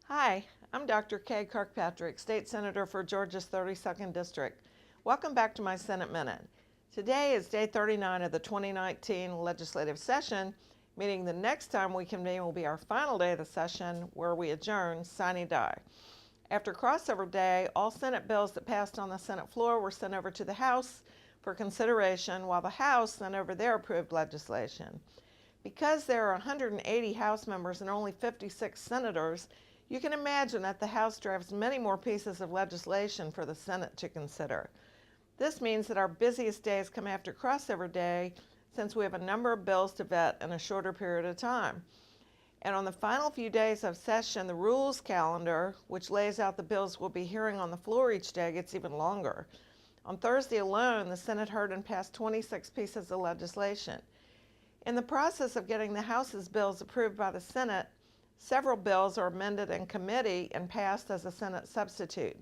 Hi, I'm Dr. Kirkpatrick, State Senator for Georgia's 32nd District. Welcome back to my Senate Minute. Today is day 39 of the 2019 legislative session, meaning the next time we convene will be our final day of the session, where we adjourn sine die. After crossover day, all Senate bills that passed on the Senate floor were sent over to the House for consideration, while the House sent over their approved legislation. Because there are 180 House members and only 56 senators, you can imagine that the House drafts many more pieces of legislation for the Senate to consider. This means that our busiest days come after crossover day, since we have a number of bills to vet in a shorter period of time. And on the final few days of session, the rules calendar, which lays out the bills we'll be hearing on the floor each day, gets even longer. On Thursday alone, the Senate heard and passed 26 pieces of legislation. In the process of getting the House's bills approved by the Senate, several bills are amended in committee and passed as a Senate substitute.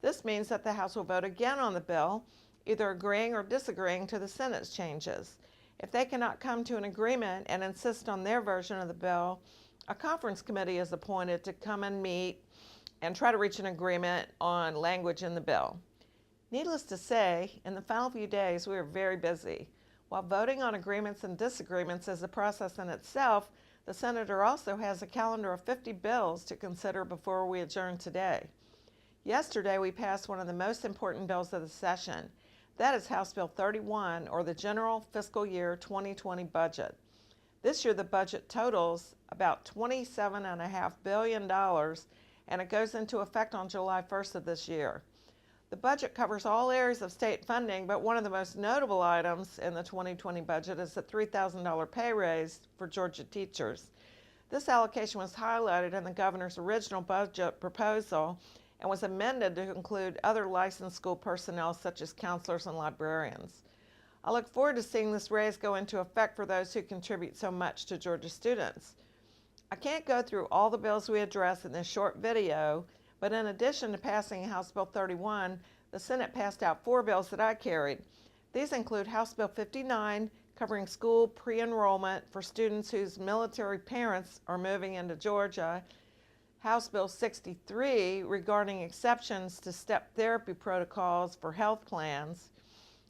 This means that the House will vote again on the bill, either agreeing or disagreeing to the Senate's changes. If they cannot come to an agreement and insist on their version of the bill, a conference committee is appointed to come and meet and try to reach an agreement on language in the bill. Needless to say, in the final few days, we are very busy. While voting on agreements and disagreements is a process in itself, the Senator also has a calendar of 50 bills to consider before we adjourn today. Yesterday, we passed one of the most important bills of the session. That is House Bill 31, or the General Fiscal Year 2020 budget. This year, the budget totals about $27.5 billion, and it goes into effect on July 1st of this year. The budget covers all areas of state funding, but one of the most notable items in the 2020 budget is the $3,000 pay raise for Georgia teachers. This allocation was highlighted in the governor's original budget proposal and was amended to include other licensed school personnel such as counselors and librarians. I look forward to seeing this raise go into effect for those who contribute so much to Georgia students. I can't go through all the bills we address in this short video, but in addition to passing House Bill 31, the Senate passed out 4 bills that I carried. These include House Bill 59, covering school pre-enrollment for students whose military parents are moving into Georgia, House Bill 63, regarding exceptions to step therapy protocols for health plans,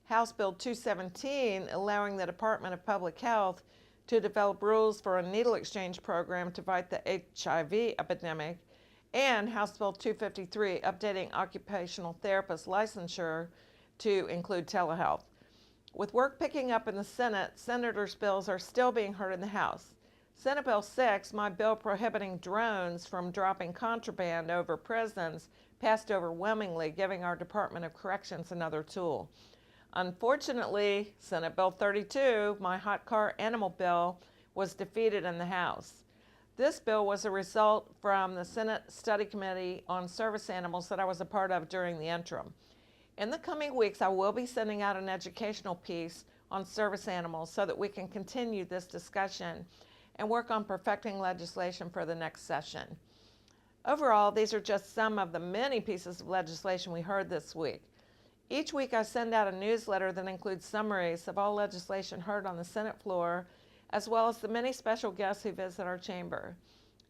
House Bill 217, allowing the Department of Public Health to develop rules for a needle exchange program to fight the HIV epidemic, and House Bill 253, updating occupational therapist licensure to include telehealth. With work picking up in the Senate, senators' bills are still being heard in the House. Senate Bill 6, my bill prohibiting drones from dropping contraband over prisons, passed overwhelmingly, giving our Department of Corrections another tool. Unfortunately, Senate Bill 32, my hot car animal bill, was defeated in the House. This bill was a result from the Senate Study Committee on Service Animals that I was a part of during the interim. In the coming weeks, I will be sending out an educational piece on service animals so that we can continue this discussion and work on perfecting legislation for the next session. Overall, these are just some of the many pieces of legislation we heard this week. Each week, I send out a newsletter that includes summaries of all legislation heard on the Senate floor, as well as the many special guests who visit our chamber.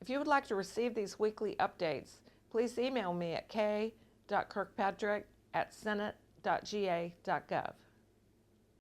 If you would like to receive these weekly updates, please email me at k.kirkpatrick@senate.ga.gov.